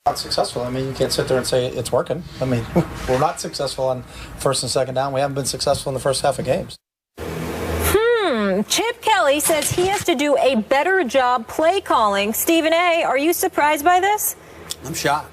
not successful. I mean, you can't sit there and say it's working. I mean, we're not successful on first and second down. We haven't been successful in the first half of games. Chip Kelly says he has to do a better job play calling. Stephen A., are you surprised by this? I'm shocked.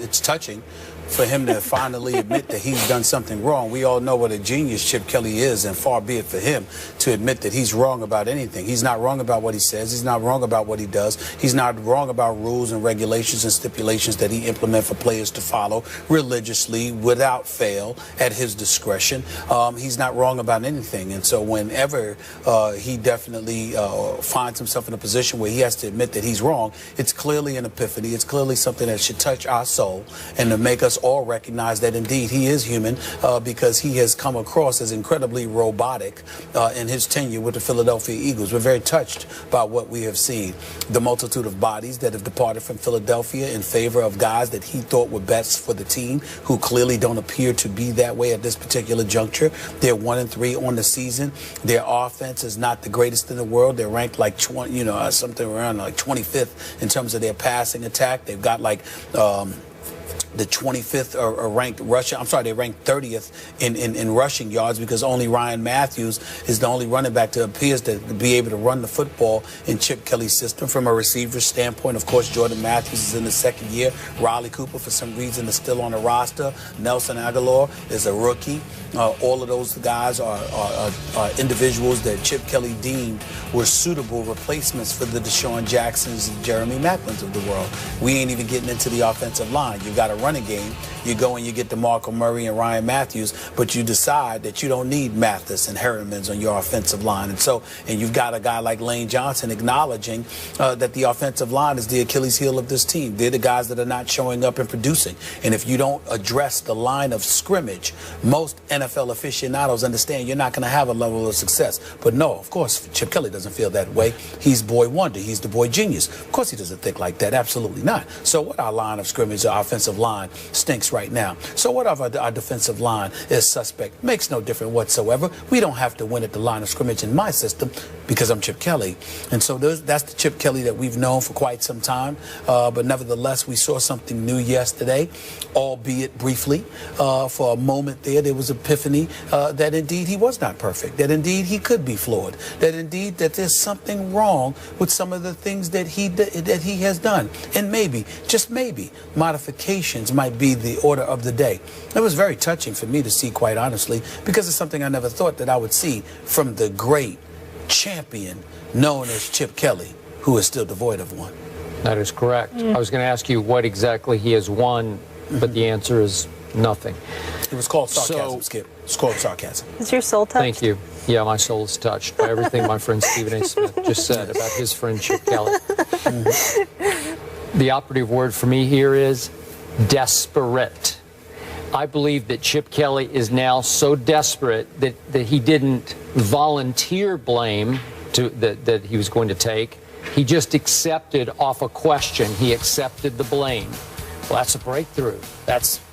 It's touching for him to finally admit that he's done something wrong. We all know what a genius Chip Kelly is, and far be it for him to admit that he's wrong about anything. He's not wrong about what he says. He's not wrong about what he does. He's not wrong about rules and regulations and stipulations that he implements for players to follow religiously, without fail, at his discretion. He's not wrong about anything. And so whenever he definitely finds himself in a position where he has to admit that he's wrong, it's clearly an epiphany. It's clearly something that should touch our soul and to make us all recognize that indeed he is human, because he has come across as incredibly robotic in his tenure with the Philadelphia Eagles. We're very touched by what we have seen. The multitude of bodies that have departed from Philadelphia in favor of guys that he thought were best for the team, who clearly don't appear to be that way at this particular juncture. They're 1-3 on the season. Their offense is not the greatest in the world. They're ranked like 20, something around like 25th in terms of their passing attack. They've got like the 25th ranked rushing. I'm sorry, they ranked 30th in rushing yards, because only Ryan Matthews is the only running back that appears to be able to run the football in Chip Kelly's system. From a receiver standpoint, of course, Jordan Matthews is in the second year. Riley Cooper, for some reason, is still on the roster. Nelson Aguilar is a rookie. All of those guys are individuals that Chip Kelly deemed were suitable replacements for the Deshaun Jacksons and Jeremy Maclins of the world. We ain't even getting into the offensive line. You've got a running game. You go and you get DeMarco Murray and Ryan Matthews, but you decide that you don't need Mathis and Hermans on your offensive line. And you've got a guy like Lane Johnson acknowledging that the offensive line is the Achilles heel of this team. They're the guys that are not showing up and producing. And if you don't address the line of scrimmage, most NFL aficionados understand you're not going to have a level of success. But no, of course, Chip Kelly doesn't feel that way. He's boy wonder. He's the boy genius. Of course he doesn't think like that. Absolutely not. So what our line of scrimmage, our offensive line, stinks right now. So what of our defensive line is suspect. Makes no difference whatsoever. We don't have to win at the line of scrimmage in my system because I'm Chip Kelly. And so that's the Chip Kelly that we've known for quite some time. But nevertheless, we saw something new yesterday, albeit briefly. For a moment there was epiphany that indeed he was not perfect, that indeed he could be flawed, that indeed that there's something wrong with some of the things that he has done. And maybe, just maybe, modifications might be the order of the day. It was very touching for me to see, quite honestly, because it's something I never thought that I would see from the great champion known as Chip Kelly, who is still devoid of one. That is correct. I was going to ask you what exactly he has won, but the answer is nothing. It was called sarcasm, Skip. It's called sarcasm. Is your soul touched? Thank you. Yeah, my soul is touched by everything my friend Stephen A. Smith just said about his friend Chip Kelly. The operative word for me here is desperate. I believe that Chip Kelly is now so desperate that he didn't volunteer blame that he was going to take. He just accepted off a question. He accepted the blame. Well, that's a breakthrough.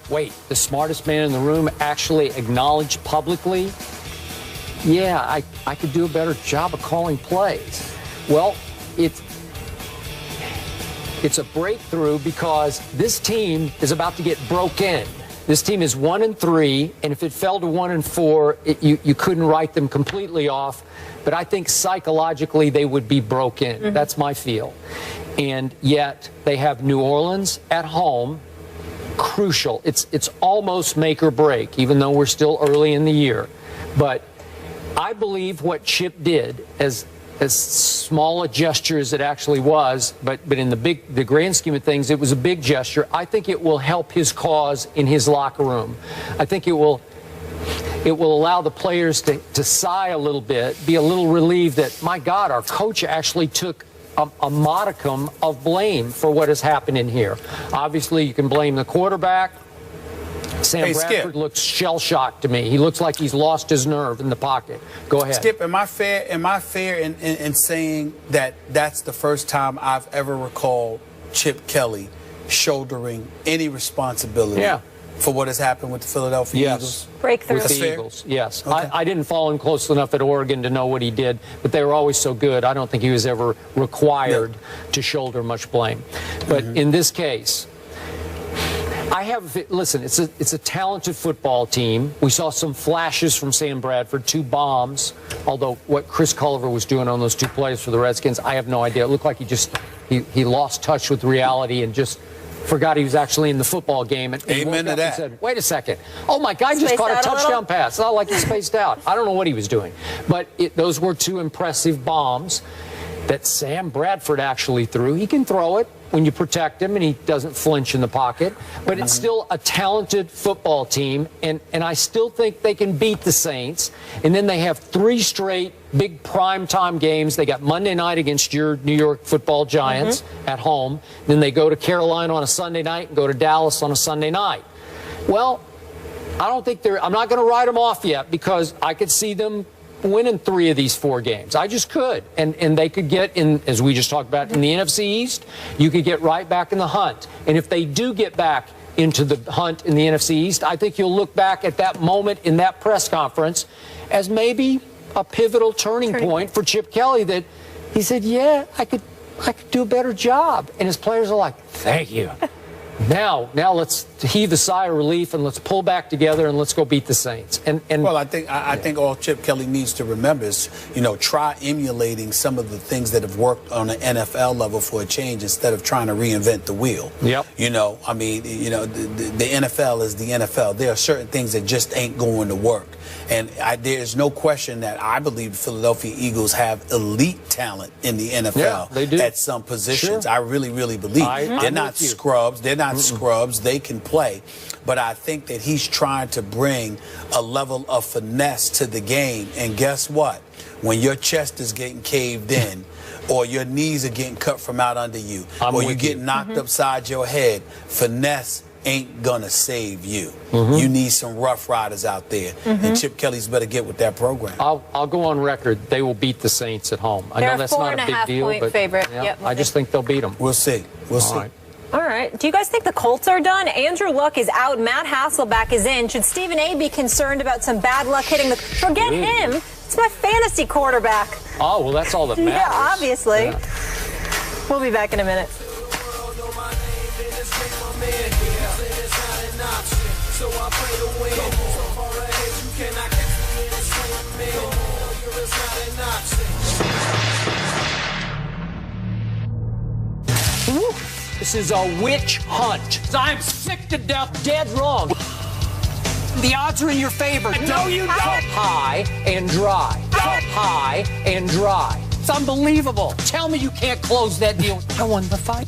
Wait, the smartest man in the room actually acknowledged publicly, yeah, I could do a better job of calling plays. Well, it's a breakthrough because this team is about to get broken. This team is 1-3, and if it fell to 1-4, you couldn't write them completely off. But I think psychologically they would be broken. That's my feel. And yet they have New Orleans at home. Crucial. It's almost make or break, even though we're still early in the year. But I believe what Chip did, as small a gesture as it actually was, but in the grand scheme of things, it was a big gesture. I think it will help his cause in his locker room. I think it will allow the players to sigh a little bit, be a little relieved that, my God, our coach actually took a modicum of blame for what has happened in here. Obviously, you can blame the quarterback. Sam Bradford looks shell-shocked to me. He looks like he's lost his nerve in the pocket. Go ahead. Skip, am I fair in saying that that's the first time I've ever recalled Chip Kelly shouldering any responsibility for what has happened with the Philadelphia Eagles? Breakthrough. With the Eagles, yes. Okay. I didn't follow him close enough at Oregon to know what he did, but they were always so good. I don't think he was ever required to shoulder much blame. But in this case, Listen, it's a talented football team. We saw some flashes from Sam Bradford, 2 bombs. Although what Chris Culliver was doing on those 2 plays for the Redskins, I have no idea. It looked like he lost touch with reality and just forgot he was actually in the football game. And amen to that. And said, wait a second. Oh, my guy just caught a touchdown pass. It's not like he spaced out. I don't know what he was doing. But those were 2 impressive bombs that Sam Bradford actually threw. He can throw it when you protect him and he doesn't flinch in the pocket. But it's still a talented football team, and I still think they can beat the Saints. And then they have 3 straight big primetime games. They got Monday night against your New York Football Giants at home. Then they go to Carolina on a Sunday night and go to Dallas on a Sunday night. Well, I don't think I'm not going to write them off yet, because I could see them winning 3 of these 4 games. I just could. And they could get in, as we just talked about, in the NFC East, you could get right back in the hunt. And if they do get back into the hunt in the NFC East, I think you'll look back at that moment in that press conference as maybe a pivotal turning point for Chip Kelly, that he said, yeah, I could do a better job. And his players are like, thank you. Now let's heave a sigh of relief and let's pull back together and let's go beat the Saints. And well, I think all Chip Kelly needs to remember is, try emulating some of the things that have worked on an NFL level for a change instead of trying to reinvent the wheel. Yep. The NFL is the NFL. There are certain things that just ain't going to work. And there's no question that I believe the Philadelphia Eagles have elite talent in the NFL. Yeah, they do. At some positions. Sure. I really, really believe. They're not scrubs. They're not scrubs. They can play. But I think that he's trying to bring a level of finesse to the game. And guess what? When your chest is getting caved in, or your knees are getting cut from out under you, or you get knocked upside your head, finesse ain't gonna save you. You need some rough riders out there, and Chip Kelly's better get with that program. I'll go on record. They will beat the Saints at home. I know that's not a big deal, but favorite. I just think they'll beat them. We'll see. We'll see. Right. All right. Do you guys think the Colts are done? Andrew Luck is out. Matt Hasselbeck is in. Should Stephen A. be concerned about some bad luck hitting the... Forget him. It's my fantasy quarterback. Oh, well, that's all that matters. Yeah, obviously. Yeah. We'll be back in a minute. This is a witch hunt. I'm sick to death, dead wrong. The odds are in your favor. No, you don't. Up high and dry. Up high and dry. It's unbelievable. Tell me you can't close that deal. I won the fight.